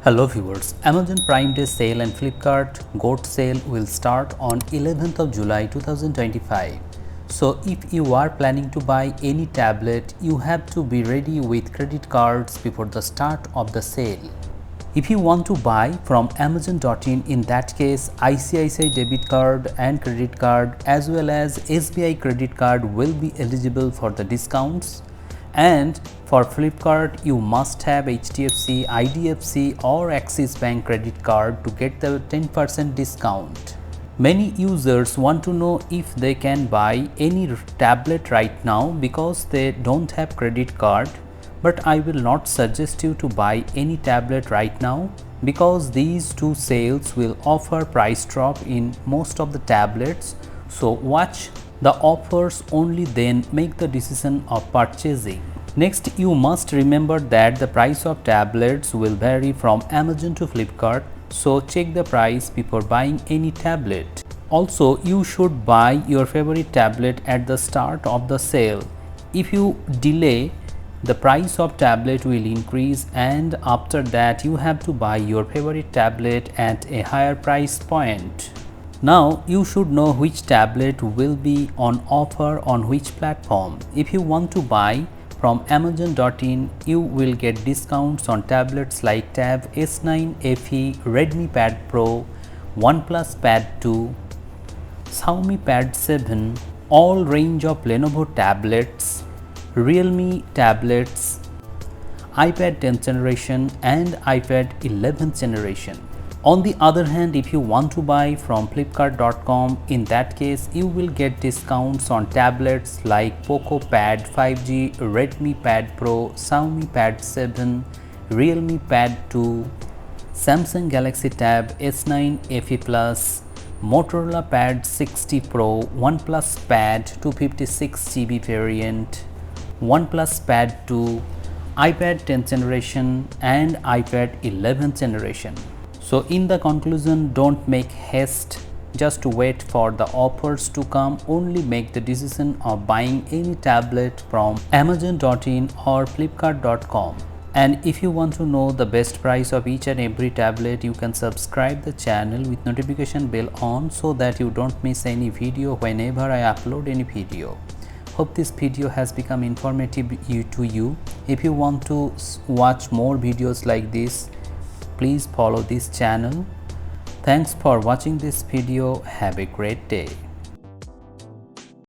Hello viewers, Amazon Prime Day sale and Flipkart Gold sale will start on 11th of July 2025. So if you are planning to buy any tablet, you have to be ready with credit cards before the start of the sale. If you want to buy from Amazon.in that case ICICI debit card and credit card as well as SBI credit card will be eligible for the discounts. And for Flipkart, you must have HDFC, IDFC or Axis Bank credit card to get the 10% discount. Many users want to know if they can buy any tablet right now because they don't have credit card. But I will not suggest you to buy any tablet right now because these two sales will offer price drop in most of the tablets. So watch the offers only, then make the decision of purchasing. Next, you must remember that the price of tablets will vary from Amazon to Flipkart, so check the price before buying any tablet. Also, you should buy your favorite tablet at the start of the sale. If you delay, the price of tablet will increase, and after that you have to buy your favorite tablet at a higher price point. Now you should know which tablet will be on offer on which platform. If you want to buy from Amazon.in, you will get discounts on tablets like Tab S9 FE, Redmi Pad Pro, Oneplus Pad 2, Xiaomi Pad 7, all range of Lenovo tablets, Realme tablets, iPad 10th generation and iPad 11th generation. On the other hand, if you want to buy from Flipkart.com, in that case you will get discounts on tablets like Poco Pad 5G, Redmi Pad Pro, Xiaomi Pad 7, Realme Pad 2, Samsung Galaxy Tab S9 FE Plus, Motorola Pad 60 Pro, OnePlus Pad 256GB variant, OnePlus Pad 2, iPad 10th generation and iPad 11th generation. So in the conclusion, don't make haste, just wait for the offers to come. Only make the decision of buying any tablet from Amazon.in or Flipkart.com. And if you want to know the best price of each and every tablet, you can subscribe the channel with notification bell on so that you don't miss any video whenever I upload any video. Hope this video has become informative to you. If you want to watch more videos like this, please follow this channel. Thanks for watching this video. Have a great day.